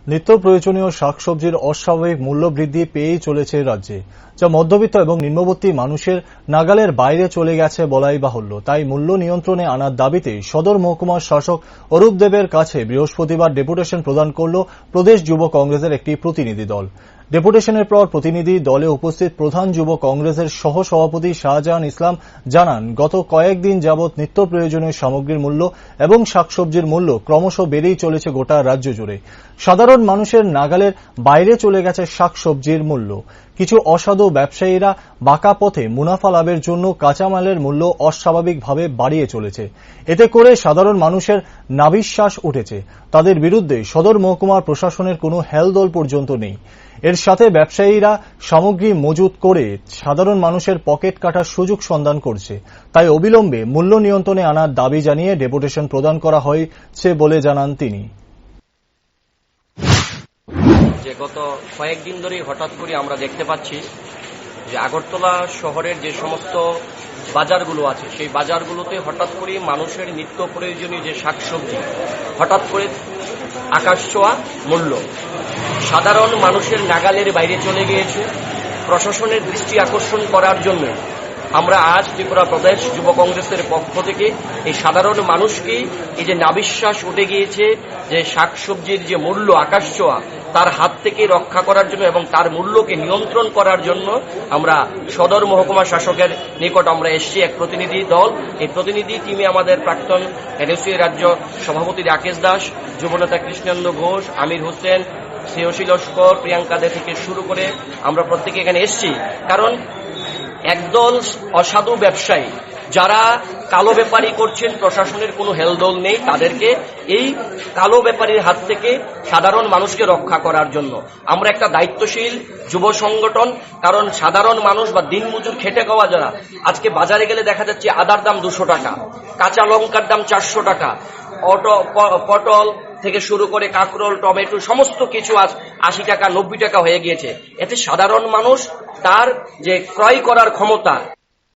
নিত্য প্রয়োজনীয় শাকসবজির অস্বাভাবিক মূল্য বৃদ্ধি পেয়েই চলেছে রাজ্যে, যা মধ্যবিত্ত এবং নিম্নবর্তী মানুষের নাগালের বাইরে চলে গেছে বলাই বাহুল্য। তাই মূল্য নিয়ন্ত্রণে আনার দাবিতে সদর মহকুমার শাসক অরূপ দেবের কাছে বৃহস্পতিবার ডেপুটেশন প্রদান করল প্রদেশ যুব কংগ্রেসের একটি প্রতিনিধি দল। ডেপুটেশনের পর প্রতিনিধি দলে উপস্থিত প্রধান যুব কংগ্রেসের সহ সভাপতি শাহজাহান ইসলাম জানান, গত কয়েকদিন যাবৎ নিত্য প্রয়োজনীয় সামগ্রীর মূল্য এবং শাকসবজির মূল্য ক্রমশ বেড়েই চলেছে গোটা রাজ্য জুড়ে। সাধারণ মানুষের নাগালের বাইরে চলে গেছে শাকসবজির মূল্য। কিছু অসাধু ব্যবসায়ীরা বাঁকা পথে মুনাফা লাভের জন্য কাঁচামালের মূল্য অস্বাভাবিকভাবে বাড়িয়ে চলেছে। এতে করে সাধারণ মানুষের নাভিশ্বাস উঠেছে। তাদের বিরুদ্ধে সদর মহকুমার প্রশাসনের কোনো হেলদোল পর্যন্ত নেই। এর সাথে ব্যবসায়ীরা সামগ্রী মজুত করে সাধারণ মানুষের পকেট কাটার সুযোগ সন্ধান করছে। তাই অবিলম্বে মূল্য নিয়ন্ত্রণে আনার দাবি জানিয়ে ডেপুটেশন প্রদান করা হয়েছে বলে জানান তিনি। যে গত কয়েকদিন ধরেই হঠাৎ করে আমরা দেখতে পাচ্ছি যে আগরতলা শহরের যে সমস্ত বাজারগুলো আছে সেই বাজারগুলোতে হঠাৎ করে মানুষের নিত্য প্রয়োজনীয় যে শাকসবজি হঠাৎ করে আকাশ ছোঁয়া মূল্য সাধারণ মানুষের নাগালের বাইরে চলে গিয়েছে। প্রশাসনের দৃষ্টি আকর্ষণ করার জন্য আমরা আজ ত্রিপুরা প্রদেশ যুব কংগ্রেসের পক্ষ থেকে এই সাধারণ মানুষকে এই যে নাভিশ্বাস উঠে গিয়েছে যে শাকসবজির যে মূল্য আকাশ ছোঁয়া তার হাত থেকে রক্ষা করার জন্য এবং তার মূল্যকে নিয়ন্ত্রণ করার জন্য আমরা সদর মহকুমা শাসকের নিকট আমরা এসেছি এক প্রতিনিধি দল। এই প্রতিনিধি টিমে আমাদের প্রাক্তন এনএসইউ রাজ্য সভাপতি রাকেশ দাস, যুবনেতা কৃষ্ণেন্দু ঘোষ, আমির হোসেন, শ্রেয়সী লস্কর, প্রিয়াঙ্কা দে থেকে শুরু করে আমরা প্রত্যেকে এখানে এসেছি। কারণ একদল অসাধু ব্যবসায়ী যারা কালো ব্যাপারী করছেন, প্রশাসনের কোনো হেলদোল নেই তাদেরকে এই কালো ব্যাপারীর হাত থেকে সাধারণ মানুষকে রক্ষা করার জন্য আমরা একটা দায়িত্বশীল যুব সংগঠন। কারণ সাধারণ মানুষ বা দিনমজুর খেটে খাওয়া যারা আজকে বাজারে গেলে দেখা যাচ্ছে আদার দাম 200 টাকা, কাঁচা লঙ্কার দাম 400 টাকা, পটল থেকে শুরু করে কাঁকরোল, টমেটো সমস্ত কিছু আজ 80 টাকা 90 টাকা হয়ে গিয়েছে। এতে সাধারণ মানুষ তার যে ক্রয় করার ক্ষমতা